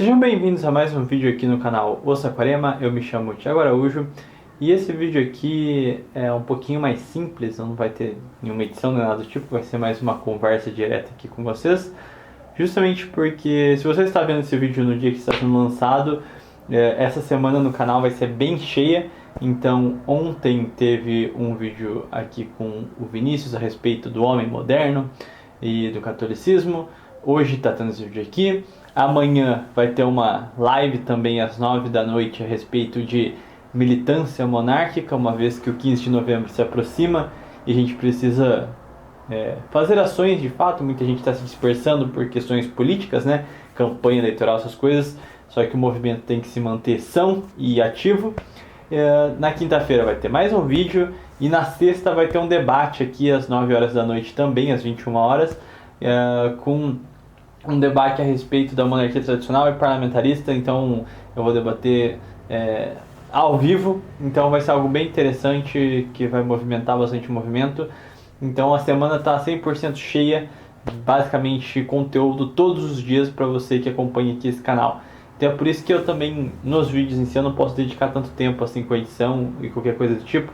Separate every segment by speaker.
Speaker 1: Sejam bem-vindos a mais um vídeo aqui no canal O Saquarema. Eu me chamo Thiago Araújo e esse vídeo aqui é um pouquinho mais simples, não vai ter nenhuma edição nem nada do tipo, vai ser mais uma conversa direta aqui com vocês, justamente porque se você está vendo esse vídeo no dia que está sendo lançado, essa semana no canal vai ser bem cheia. Então ontem teve um vídeo aqui com o Vinícius a respeito do homem moderno e do catolicismo. Hoje está tendo esse vídeo aqui. Amanhã vai ter uma live também às 9 da noite a respeito de militância monárquica, uma vez que o 15 de novembro se aproxima e a gente precisa fazer ações de fato. Muita gente está se dispersando por questões políticas, né? Campanha eleitoral, essas coisas. Só que o movimento tem que se manter são e ativo. Na quinta-feira vai ter mais um vídeo e na sexta vai ter um debate aqui às 9 horas da noite também, às 21 horas, com um debate a respeito da monarquia tradicional e parlamentarista. Então eu vou debater ao vivo, então vai ser algo bem interessante que vai movimentar bastante o movimento. Então a semana está 100% cheia, basicamente conteúdo todos os dias para você que acompanha aqui esse canal. Então é por isso que eu também, nos vídeos em si, eu não posso dedicar tanto tempo assim com edição e qualquer coisa do tipo.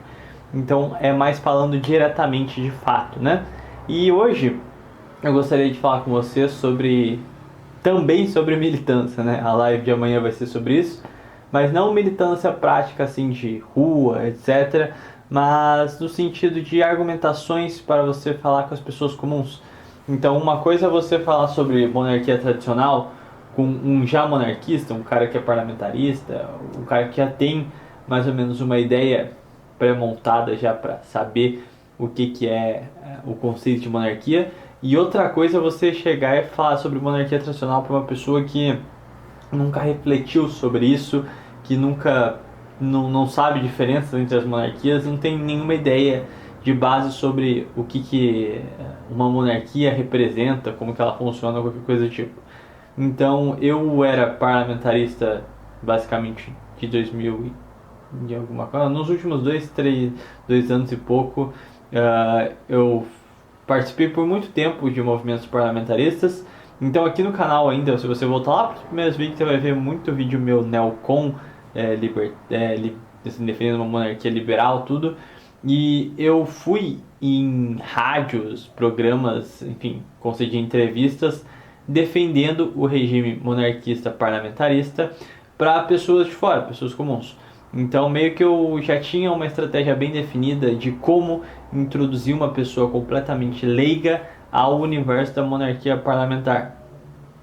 Speaker 1: Então é mais falando diretamente de fato, né? E hoje eu gostaria de falar com você também sobre militância, né? A live de amanhã vai ser sobre isso, mas não militância prática assim de rua, etc., mas no sentido de argumentações para você falar com as pessoas comuns. Então uma coisa é você falar sobre monarquia tradicional com um já monarquista, um cara que é parlamentarista, um cara que já tem mais ou menos uma ideia pré-montada já para saber o que é o conceito de monarquia. E outra coisa é você chegar e falar sobre monarquia tradicional para uma pessoa que nunca refletiu sobre isso, que nunca não sabe diferença entre as monarquias, não tem nenhuma ideia de base sobre o que uma monarquia representa, como que ela funciona, qualquer coisa do tipo. Então eu era parlamentarista basicamente de 2000 e alguma coisa. Nos últimos 2 anos e pouco, eu participei por muito tempo de movimentos parlamentaristas. Então aqui no canal ainda, se você voltar lá para os primeiros vídeos, você vai ver muito vídeo meu neocon, defendendo uma monarquia liberal, tudo. E eu fui em rádios, programas, enfim, concedi entrevistas defendendo o regime monarquista parlamentarista para pessoas de fora, pessoas comuns. Então meio que eu já tinha uma estratégia bem definida de como introduzir uma pessoa completamente leiga ao universo da monarquia parlamentar.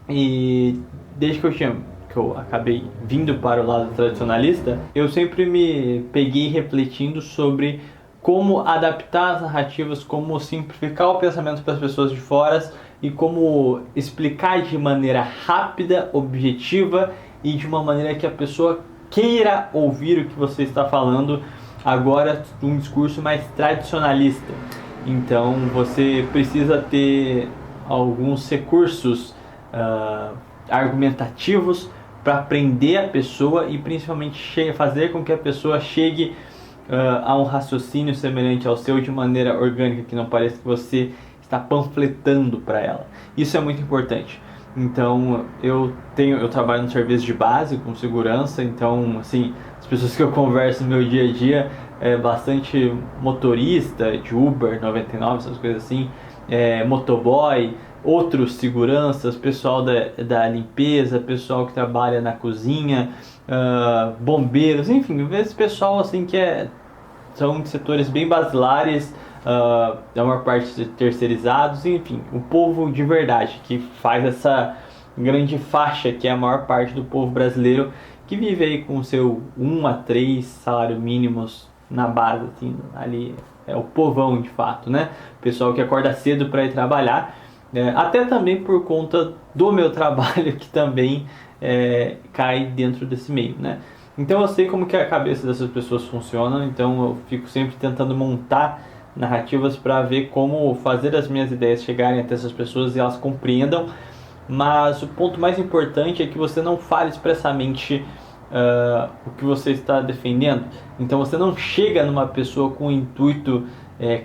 Speaker 1: E desde que eu acabei vindo para o lado tradicionalista, eu sempre me peguei refletindo sobre como adaptar as narrativas, como simplificar o pensamento para as pessoas de fora e como explicar de maneira rápida, objetiva e de uma maneira que a pessoa queira ouvir o que você está falando, agora um discurso mais tradicionalista. Então você precisa ter alguns recursos argumentativos para prender a pessoa e principalmente fazer com que a pessoa chegue a um raciocínio semelhante ao seu de maneira orgânica, que não pareça que você está panfletando para ela. Isso é muito importante. Então eu trabalho no serviço de base com segurança, então assim, as pessoas que eu converso no meu dia a dia é bastante motorista de Uber 99, essas coisas assim, motoboy, outros seguranças, pessoal da limpeza, pessoal que trabalha na cozinha, bombeiros, enfim, esse pessoal assim que são de setores bem basilares, a maior parte de terceirizados, enfim, o povo de verdade que faz essa grande faixa que é a maior parte do povo brasileiro, que vive aí com o seu 1 a 3 salário mínimos na base, assim, ali é o povão de fato, né? Pessoal que acorda cedo para ir trabalhar, até também por conta do meu trabalho que também cai dentro desse meio, né? Então eu sei como que a cabeça dessas pessoas funciona, então eu fico sempre tentando montar narrativas para ver como fazer as minhas ideias chegarem até essas pessoas e elas compreendam. Mas o ponto mais importante é que você não fale expressamente o que você está defendendo. Então você não chega numa pessoa com o intuito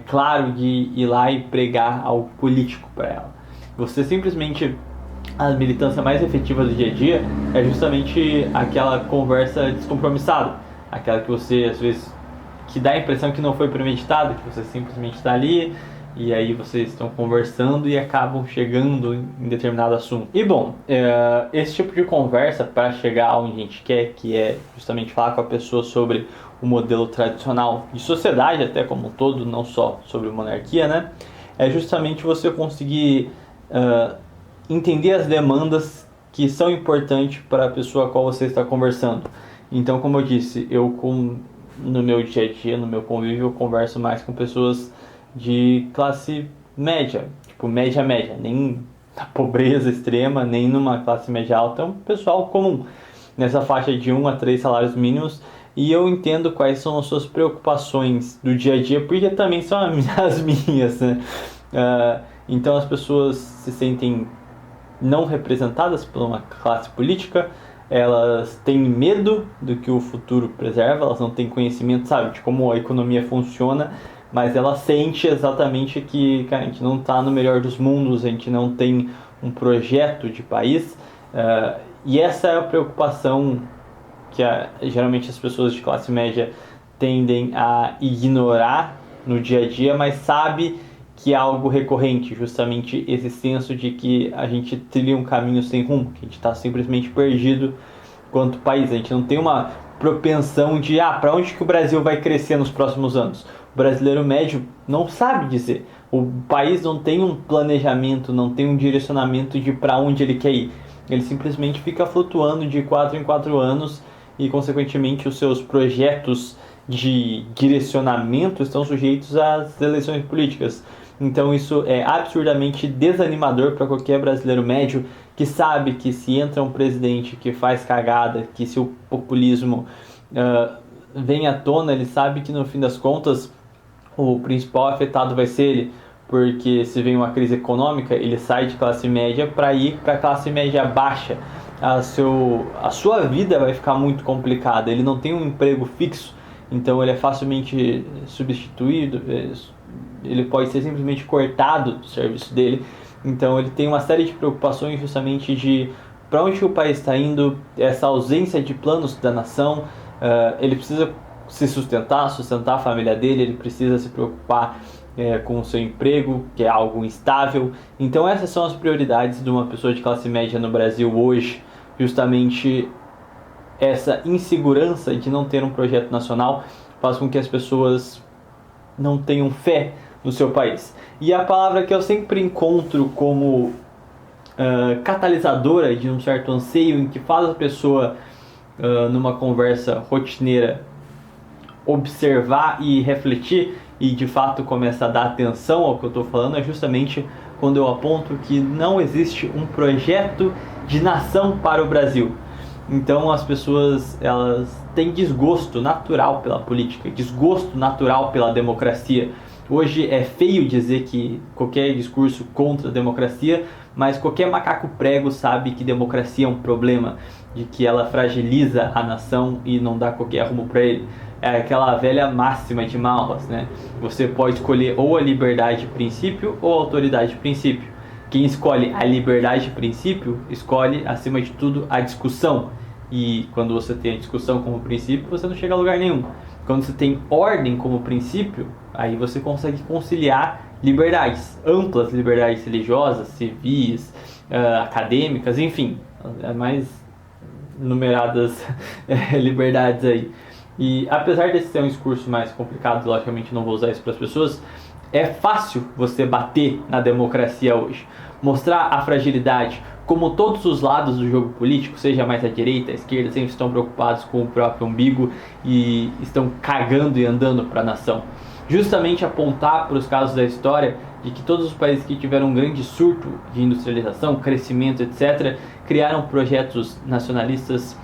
Speaker 1: claro de ir lá e pregar algo político para ela. Você simplesmente a militância mais efetiva do dia a dia é justamente aquela conversa descompromissada, aquela que você, às vezes, que dá a impressão que não foi premeditada, que você simplesmente está ali e aí vocês estão conversando e acabam chegando em determinado assunto. E bom, esse tipo de conversa para chegar onde a gente quer, que é justamente falar com a pessoa sobre o modelo tradicional de sociedade, até como um todo, não só sobre monarquia, né? É justamente você conseguir entender as demandas que são importantes para a pessoa com a qual você está conversando. Então, como eu disse, no meu dia a dia, no meu convívio, eu converso mais com pessoas de classe média, tipo média, nem na pobreza extrema, nem numa classe média alta, é um pessoal comum, nessa faixa de 1 a 3 salários mínimos, e eu entendo quais são as suas preocupações do dia a dia, porque também são as minhas, né? Então as pessoas se sentem não representadas por uma classe política, elas têm medo do que o futuro preserva, elas não têm conhecimento, sabe, de como a economia funciona, mas ela sente exatamente que, cara, a gente não está no melhor dos mundos, a gente não tem um projeto de país, e essa é a preocupação que geralmente as pessoas de classe média tendem a ignorar no dia a dia, mas sabe que é algo recorrente, justamente esse senso de que a gente trilha um caminho sem rumo, que a gente está simplesmente perdido quanto país. A gente não tem uma propensão de para onde que o Brasil vai crescer nos próximos anos. O brasileiro médio não sabe dizer. O país não tem um planejamento, não tem um direcionamento de para onde ele quer ir. Ele simplesmente fica flutuando de 4 em 4 anos e, consequentemente, os seus projetos de direcionamento estão sujeitos às eleições políticas. Então isso é absurdamente desanimador para qualquer brasileiro médio que sabe que se entra um presidente que faz cagada, que se o populismo vem à tona, ele sabe que no fim das contas o principal afetado vai ser ele, porque se vem uma crise econômica, ele sai de classe média para ir para classe média baixa. A sua vida vai ficar muito complicada, ele não tem um emprego fixo, então ele é facilmente substituído, ele pode ser simplesmente cortado do serviço dele. Então ele tem uma série de preocupações justamente de para onde o país está indo, essa ausência de planos da nação. Ele precisa se sustentar a família dele, ele precisa se preocupar com o seu emprego, que é algo instável. Então essas são as prioridades de uma pessoa de classe média no Brasil hoje, justamente essa insegurança de não ter um projeto nacional faz com que as pessoas não tenham fé no seu país. E a palavra que eu sempre encontro como catalisadora de um certo anseio, em que faz a pessoa, numa conversa rotineira, observar e refletir e de fato começar a dar atenção ao que eu estou falando, é justamente quando eu aponto que não existe um projeto de nação para o Brasil. Então as pessoas, elas têm desgosto natural pela política, desgosto natural pela democracia. Hoje é feio dizer que qualquer discurso contra a democracia, mas qualquer macaco prego sabe que democracia é um problema, de que ela fragiliza a nação e não dá qualquer rumo para ele. É aquela velha máxima de Malthus, né? Você pode escolher ou a liberdade de princípio ou a autoridade de princípio. Quem escolhe a liberdade de princípio, escolhe, acima de tudo, a discussão. E quando você tem a discussão como princípio, você não chega a lugar nenhum. Quando você tem ordem como princípio, aí você consegue conciliar liberdades, amplas liberdades religiosas, civis, acadêmicas, enfim, mais numeradas liberdades aí. E apesar desse ser um discurso mais complicado, logicamente não vou usar isso para as pessoas, é fácil você bater na democracia hoje, mostrar a fragilidade, como todos os lados do jogo político, seja mais a direita, a esquerda, sempre estão preocupados com o próprio umbigo e estão cagando e andando para a nação. Justamente apontar para os casos da história de que todos os países que tiveram um grande surto de industrialização, crescimento, etc., criaram projetos nacionalistas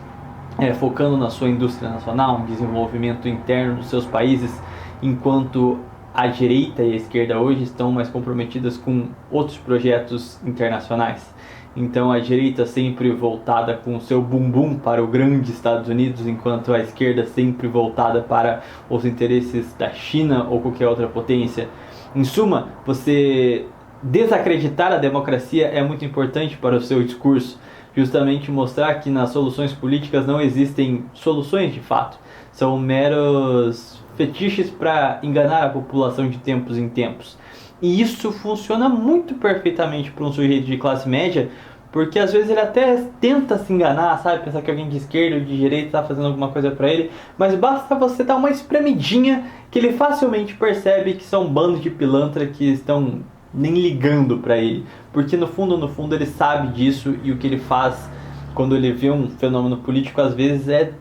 Speaker 1: focando na sua indústria nacional, um desenvolvimento interno dos seus países, enquanto a direita e a esquerda hoje estão mais comprometidas com outros projetos internacionais. Então a direita sempre voltada com o seu bumbum para o grande Estados Unidos, enquanto a esquerda sempre voltada para os interesses da China ou qualquer outra potência. Em suma, você desacreditar a democracia é muito importante para o seu discurso, justamente mostrar que nas soluções políticas não existem soluções de fato, são meros fetiches para enganar a população de tempos em tempos. E isso funciona muito perfeitamente para um sujeito de classe média, porque às vezes ele até tenta se enganar, sabe? Pensar que alguém de esquerda ou de direita está fazendo alguma coisa para ele, mas basta você dar uma espremidinha que ele facilmente percebe que são um bando de pilantra que estão nem ligando para ele, porque no fundo ele sabe disso, e o que ele faz quando ele vê um fenômeno político às vezes é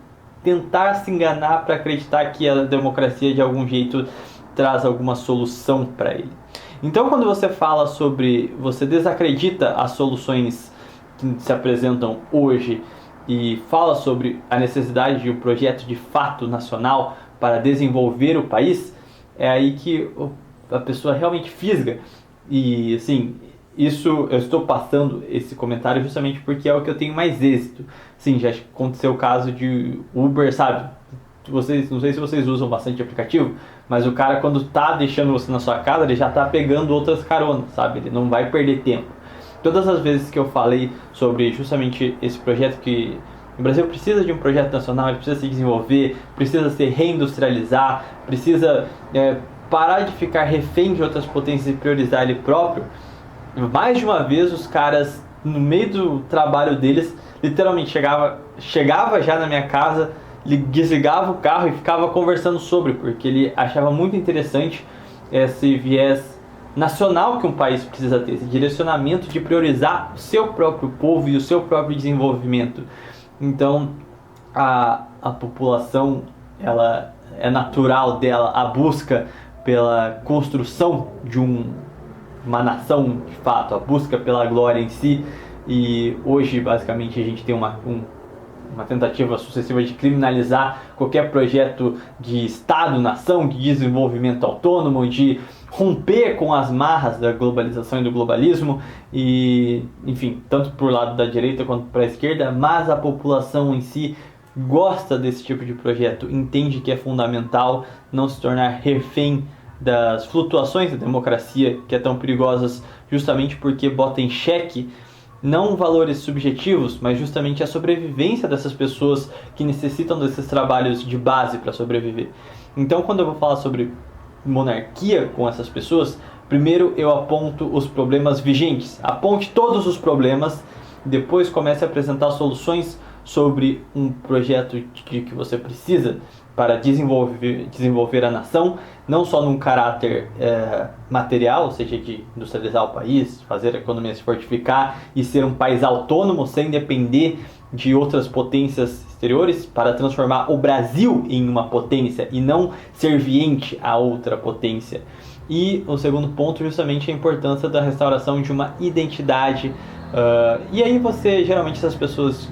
Speaker 1: tentar se enganar para acreditar que a democracia de algum jeito traz alguma solução para ele. Então quando você fala sobre, você desacredita as soluções que se apresentam hoje e fala sobre a necessidade de um projeto de fato nacional para desenvolver o país, é aí que a pessoa realmente fisga. E assim, isso eu estou passando esse comentário justamente porque é o que eu tenho mais êxito. Sim, já aconteceu o caso de Uber, sabe? Vocês, não sei se vocês usam bastante aplicativo, mas o cara, quando tá deixando você na sua casa, ele já tá pegando outras caronas, sabe? Ele não vai perder tempo. Todas as vezes que eu falei sobre justamente esse projeto, que o Brasil precisa de um projeto nacional, ele precisa se desenvolver, precisa se reindustrializar, precisa parar de ficar refém de outras potências e priorizar ele próprio, mais de uma vez os caras, no meio do trabalho deles, literalmente chegava já na minha casa, ele desligava o carro e ficava conversando sobre, porque ele achava muito interessante esse viés nacional que um país precisa ter, esse direcionamento de priorizar o seu próprio povo e o seu próprio desenvolvimento. Então a população, ela é natural dela a busca pela construção de uma nação de fato, a busca pela glória em si. E hoje basicamente a gente tem uma tentativa sucessiva de criminalizar qualquer projeto de Estado, nação, de desenvolvimento autônomo, de romper com as marras da globalização e do globalismo, e enfim, tanto por lado da direita quanto para a esquerda, mas a população em si gosta desse tipo de projeto, entende que é fundamental não se tornar refém das flutuações da democracia, que é tão perigosas justamente porque bota em xeque não valores subjetivos, mas justamente a sobrevivência dessas pessoas que necessitam desses trabalhos de base para sobreviver. Então, quando eu vou falar sobre monarquia com essas pessoas, primeiro eu aponto os problemas vigentes, aponte todos os problemas, depois comece a apresentar soluções sobre um projeto que você precisa para desenvolver a nação, não só num caráter material, ou seja, de industrializar o país, fazer a economia se fortificar e ser um país autônomo, sem depender de outras potências exteriores, para transformar o Brasil em uma potência e não serviente a outra potência. E o segundo ponto, justamente, a importância da restauração de uma identidade. E aí geralmente essas pessoas...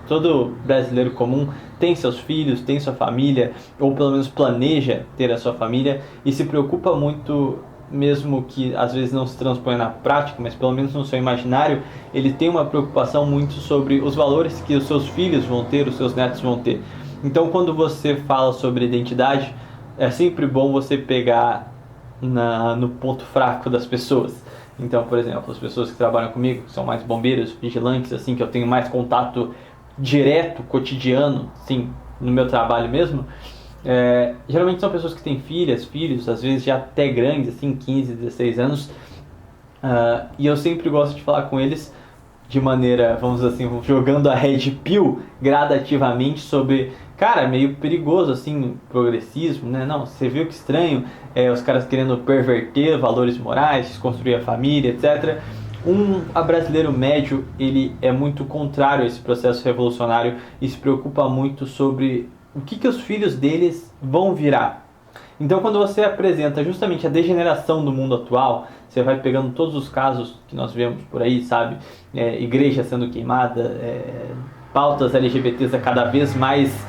Speaker 1: todo brasileiro comum tem seus filhos, tem sua família, ou pelo menos planeja ter a sua família, e se preocupa muito, mesmo que às vezes não se transponha na prática, mas pelo menos no seu imaginário, ele tem uma preocupação muito sobre os valores que os seus filhos vão ter, os seus netos vão ter. Então, quando você fala sobre identidade, é sempre bom você pegar no ponto fraco das pessoas. Então, por exemplo, as pessoas que trabalham comigo, que são mais bombeiros, vigilantes, assim, que eu tenho mais contato direto, cotidiano, sim, no meu trabalho mesmo, geralmente são pessoas que têm filhos, às vezes já até grandes, assim, 15, 16 anos, e eu sempre gosto de falar com eles de maneira, vamos dizer assim, jogando a red pill gradativamente sobre, cara, é meio perigoso, assim, progressismo, né? Não, você viu que estranho, os caras querendo perverter valores morais, desconstruir a família, etc. A brasileiro médio, ele é muito contrário a esse processo revolucionário e se preocupa muito sobre o que os filhos deles vão virar. Então, quando você apresenta justamente a degeneração do mundo atual, você vai pegando todos os casos que nós vemos por aí, sabe? Igreja sendo queimada, pautas LGBTs a cada vez mais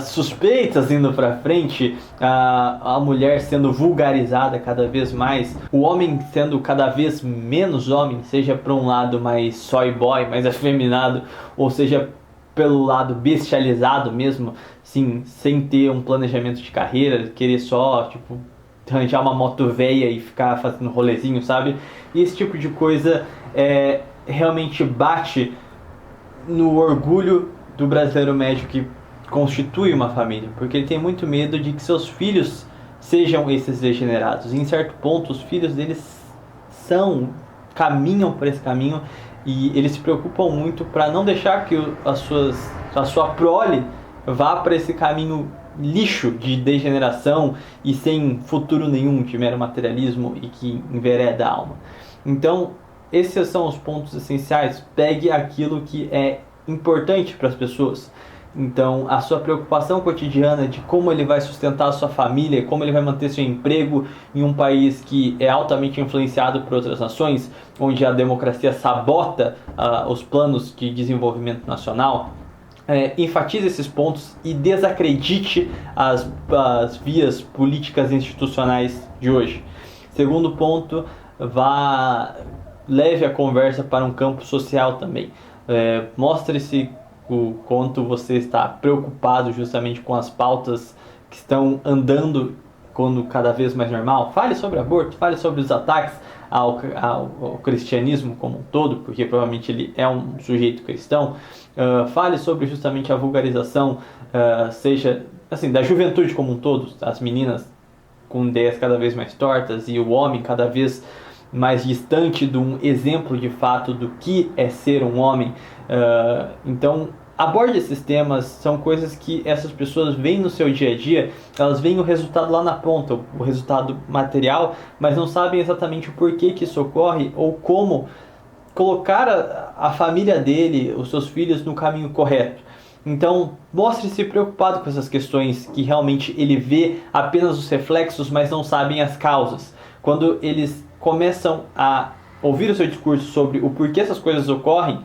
Speaker 1: suspeitas indo pra frente, a mulher sendo vulgarizada cada vez mais, o homem sendo cada vez menos homem, seja para um lado mais soy boy, mais afeminado, ou seja pelo lado bestializado mesmo, sim, sem ter um planejamento de carreira, querer só, tipo, arranjar uma moto velha e ficar fazendo rolezinho, sabe? E esse tipo de coisa realmente bate no orgulho do brasileiro médio que constitui uma família, porque ele tem muito medo de que seus filhos sejam esses degenerados. E em certo ponto, os filhos deles caminham por esse caminho, e eles se preocupam muito para não deixar que a sua prole vá para esse caminho lixo de degeneração e sem futuro nenhum, de mero materialismo e que envereda a alma. Então, esses são os pontos essenciais. Pegue aquilo que é importante para as pessoas. Então, a sua preocupação cotidiana de como ele vai sustentar a sua família, como ele vai manter seu emprego em um país que é altamente influenciado por outras nações, onde a democracia sabota os planos de desenvolvimento nacional. Enfatize esses pontos e desacredite as vias políticas e institucionais de hoje. Segundo ponto, leve a conversa para um campo social também. Mostre-se o quanto você está preocupado justamente com as pautas que estão andando quando cada vez mais normal. Fale sobre aborto, fale sobre os ataques ao cristianismo como um todo, porque provavelmente ele é um sujeito cristão. Fale sobre justamente a vulgarização, seja assim, da juventude como um todo, as meninas com ideias cada vez mais tortas e o homem cada vez mais distante de um exemplo de fato do que é ser um homem. Então, aborde esses temas. São coisas que essas pessoas veem no seu dia a dia, elas veem o resultado lá na ponta, o resultado material, mas não sabem exatamente o porquê que isso ocorre ou como colocar a família dele, os seus filhos, no caminho correto. Então, mostre-se preocupado com essas questões que realmente ele vê apenas os reflexos, mas não sabem as causas. Quando eles começam a ouvir o seu discurso sobre o porquê essas coisas ocorrem,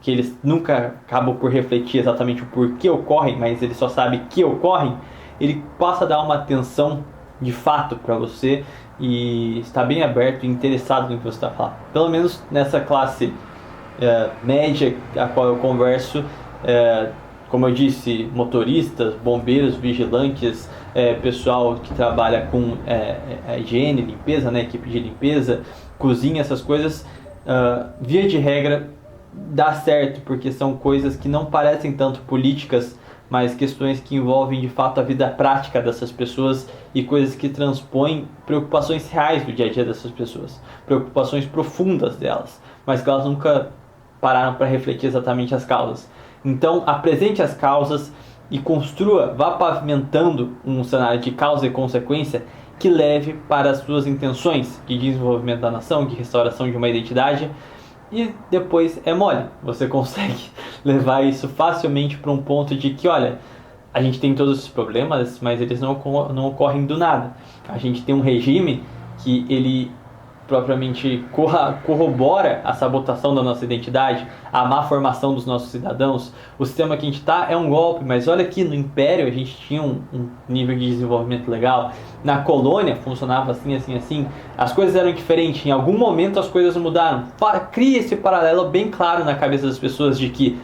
Speaker 1: que eles nunca acabam por refletir exatamente o porquê ocorrem, mas ele só sabe que ocorrem, ele passa a dar uma atenção de fato para você e está bem aberto e interessado no que você está falando. Pelo menos nessa classe média a qual eu converso, como eu disse, motoristas, bombeiros, vigilantes, pessoal que trabalha com higiene, limpeza, né, equipe de limpeza, cozinha, essas coisas, via de regra dá certo, porque são coisas que não parecem tanto políticas, mas questões que envolvem de fato a vida prática dessas pessoas e coisas que transpõem preocupações reais do dia a dia dessas pessoas, preocupações profundas delas, mas que elas nunca pararam para refletir exatamente as causas. Então, apresente as causas e vá pavimentando um cenário de causa e consequência que leve para as suas intenções de desenvolvimento da nação, de restauração de uma identidade. E depois é mole, você consegue levar isso facilmente para um ponto de que, olha, a gente tem todos esses problemas, mas eles não ocorrem do nada. A gente tem um regime que ele propriamente corrobora a sabotação da nossa identidade, a má formação dos nossos cidadãos. O sistema que a gente está é um golpe, mas olha aqui, no Império a gente tinha um nível de desenvolvimento legal. Na colônia funcionava assim, assim, assim. As coisas eram diferentes, em algum momento as coisas mudaram. Cria esse paralelo bem claro na cabeça das pessoas de que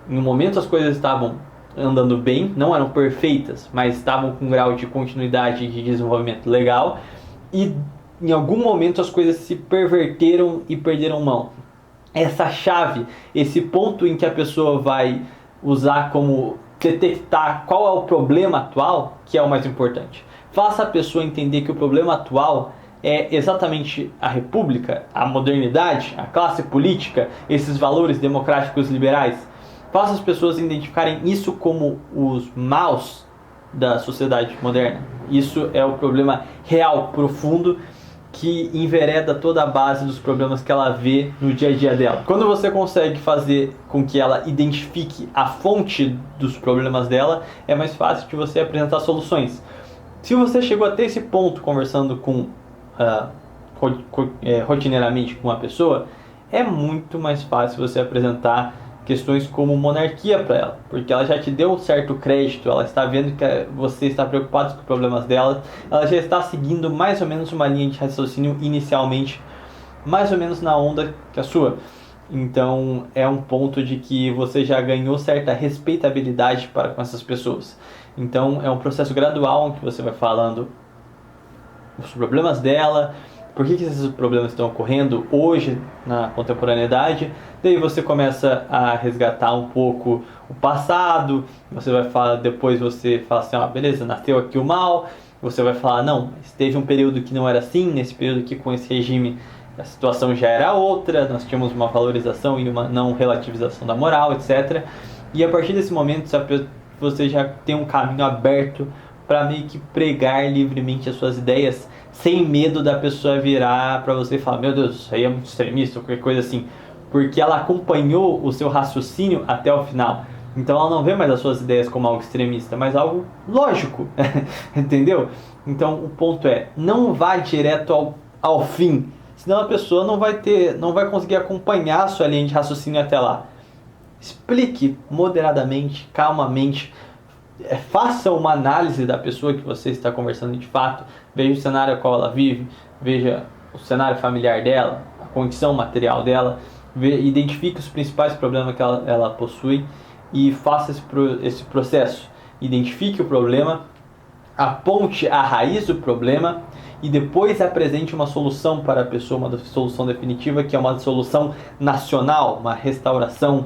Speaker 1: em um momento as coisas estavam andando bem, não eram perfeitas, mas estavam com um grau de continuidade e de desenvolvimento legal, e em algum momento as coisas se perverteram e perderam mão. Essa chave, esse ponto em que a pessoa vai usar como detectar qual é o problema atual, que é o mais importante. Faça a pessoa entender que o problema atual é exatamente a república, a modernidade, a classe política, esses valores democráticos liberais. Faça as pessoas identificarem isso como os maus da sociedade moderna. Isso é o problema real, profundo, que envereda toda a base dos problemas que ela vê no dia a dia dela. Quando você consegue fazer com que ela identifique a fonte dos problemas dela, é mais fácil de você apresentar soluções. Se você chegou até esse ponto conversando rotineiramente com uma pessoa, é muito mais fácil você apresentar questões como monarquia para ela, porque ela já te deu um certo crédito, ela está vendo que você está preocupado com os problemas dela, ela já está seguindo mais ou menos uma linha de raciocínio inicialmente, mais ou menos na onda que a sua. Então é um ponto de que você já ganhou certa respeitabilidade para com essas pessoas. Então é um processo gradual em que você vai falando os problemas dela, por que esses problemas estão ocorrendo hoje na contemporaneidade. Daí você começa a resgatar um pouco o passado, você vai falar, depois você fala assim, beleza, nasceu aqui o mal, você vai falar, não, mas teve um período que não era assim, nesse período que com esse regime a situação já era outra, nós tínhamos uma valorização e uma não relativização da moral, etc. E a partir desse momento você já tem um caminho aberto para meio que pregar livremente as suas ideias, sem medo da pessoa virar para você e falar, meu Deus, isso aí é muito extremista, ou qualquer coisa assim, porque ela acompanhou o seu raciocínio até o final. Então ela não vê mais as suas ideias como algo extremista, mas algo lógico, entendeu? Então o ponto é, não vá direto ao fim, senão a pessoa não vai conseguir acompanhar a sua linha de raciocínio até lá. Explique moderadamente, calmamente, faça uma análise da pessoa que você está conversando de fato, veja o cenário ao qual ela vive, veja o cenário familiar dela, a condição material dela, identifique os principais problemas que ela possui e faça esse processo. Identifique o problema, aponte a raiz do problema e depois apresente uma solução para a pessoa, uma solução definitiva, que é uma solução nacional, uma restauração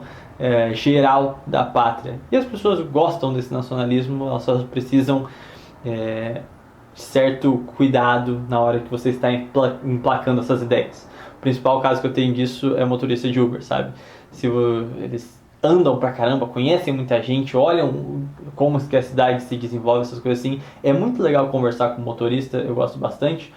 Speaker 1: geral da pátria. E as pessoas gostam desse nacionalismo, elas só precisam de certo cuidado na hora que você está emplacando essas ideias. O principal caso que eu tenho disso é motorista de Uber, sabe? Se eles andam pra caramba, conhecem muita gente, olham como que a cidade se desenvolve, essas coisas assim. É muito legal conversar com o motorista, eu gosto bastante.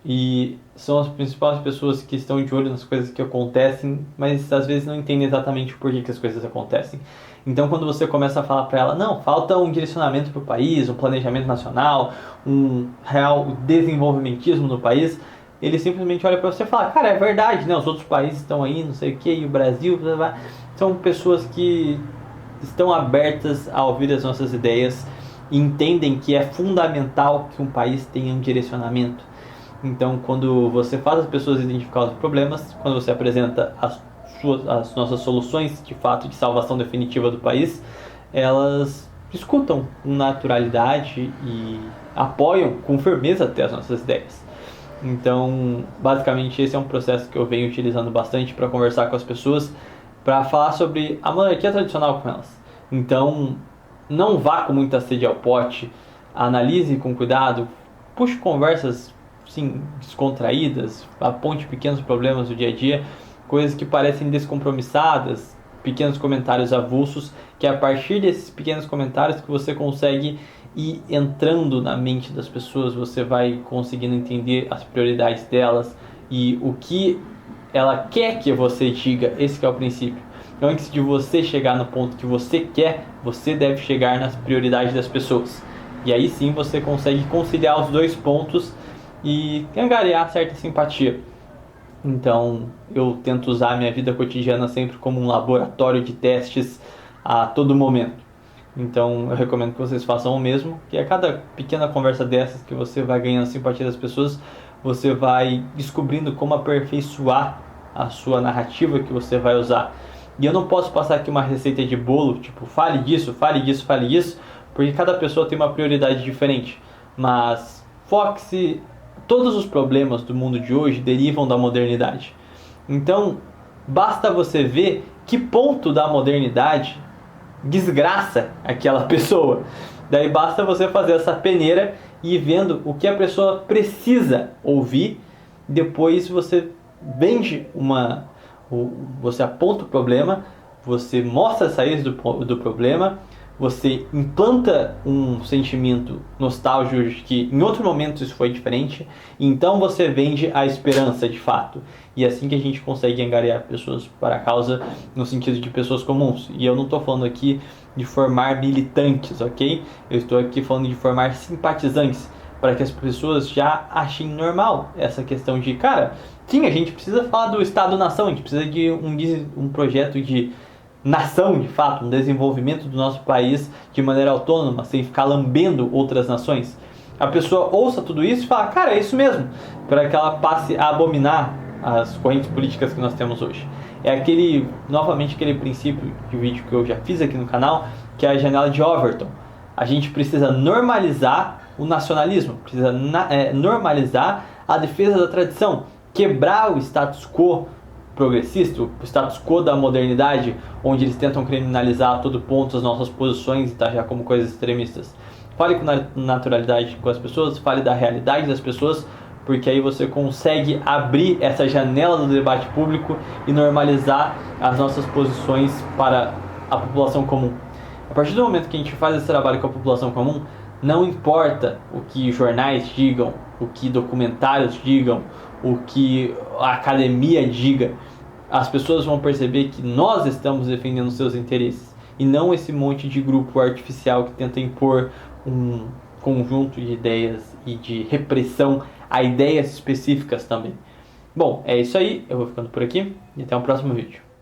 Speaker 1: E são as principais pessoas que estão de olho nas coisas que acontecem, mas às vezes não entendem exatamente por que as coisas acontecem. Então quando você começa a falar para ela, não, falta um direcionamento para o país, um planejamento nacional, um real desenvolvimentismo no país, ele simplesmente olha para você e fala, cara, é verdade, né? Os outros países estão aí, não sei o que, e o Brasil, blá, blá. São pessoas que estão abertas a ouvir as nossas ideias e entendem que é fundamental que um país tenha um direcionamento. Então, quando você faz as pessoas identificar os problemas, quando você apresenta as nossas soluções de fato de salvação definitiva do país, elas escutam com naturalidade e apoiam com firmeza até as nossas ideias. Então, basicamente, esse é um processo que eu venho utilizando bastante para conversar com as pessoas, para falar sobre a monarquia tradicional com elas. Então, não vá com muita sede ao pote, analise com cuidado, puxe conversas sim, descontraídas, aponte pequenos problemas do dia a dia, coisas que parecem descompromissadas, pequenos comentários avulsos, que é a partir desses pequenos comentários que você consegue ir entrando na mente das pessoas, você vai conseguindo entender as prioridades delas e o que ela quer que você diga. Esse que é o princípio. Então, antes de você chegar no ponto que você quer, você deve chegar nas prioridades das pessoas. E aí sim você consegue conciliar os dois pontos e angariar certa simpatia. Então, eu tento usar a minha vida cotidiana sempre como um laboratório de testes a todo momento. Então, eu recomendo que vocês façam o mesmo, que a cada pequena conversa dessas que você vai ganhando a simpatia das pessoas, você vai descobrindo como aperfeiçoar a sua narrativa que você vai usar. E eu não posso passar aqui uma receita de bolo, tipo, fale disso, fale disso, fale disso, porque cada pessoa tem uma prioridade diferente. Mas foque-se. Todos os problemas do mundo de hoje derivam da modernidade. Então, basta você ver que ponto da modernidade desgraça aquela pessoa. Daí basta você fazer essa peneira e ir vendo o que a pessoa precisa ouvir. Depois você você aponta o problema, você mostra as saídas do problema, você implanta um sentimento nostálgico de que em outro momento isso foi diferente, e então você vende a esperança de fato. E é assim que a gente consegue angariar pessoas para a causa, no sentido de pessoas comuns. E eu não estou falando aqui de formar militantes, ok? Eu estou aqui falando de formar simpatizantes, para que as pessoas já achem normal essa questão de, cara, sim, a gente precisa falar do Estado-nação, a gente precisa de um projeto de nação, de fato, um desenvolvimento do nosso país de maneira autônoma, sem ficar lambendo outras nações. A pessoa ouça tudo isso e fala, cara, é isso mesmo, para que ela passe a abominar as correntes políticas que nós temos hoje. É novamente aquele princípio de vídeo que eu já fiz aqui no canal, que é a janela de Overton. A gente precisa normalizar o nacionalismo, precisa normalizar a defesa da tradição, quebrar o status quo progressista, o status quo da modernidade, onde eles tentam criminalizar a todo ponto as nossas posições e taxar como coisas extremistas. Fale com naturalidade com as pessoas, fale da realidade das pessoas, porque aí você consegue abrir essa janela do debate público e normalizar as nossas posições para a população comum. A partir do momento que a gente faz esse trabalho com a população comum, não importa o que jornais digam, o que documentários digam, o que a academia diga, as pessoas vão perceber que nós estamos defendendo seus interesses e não esse monte de grupo artificial que tenta impor um conjunto de ideias e de repressão a ideias específicas também. Bom, é isso aí, eu vou ficando por aqui e até o próximo vídeo.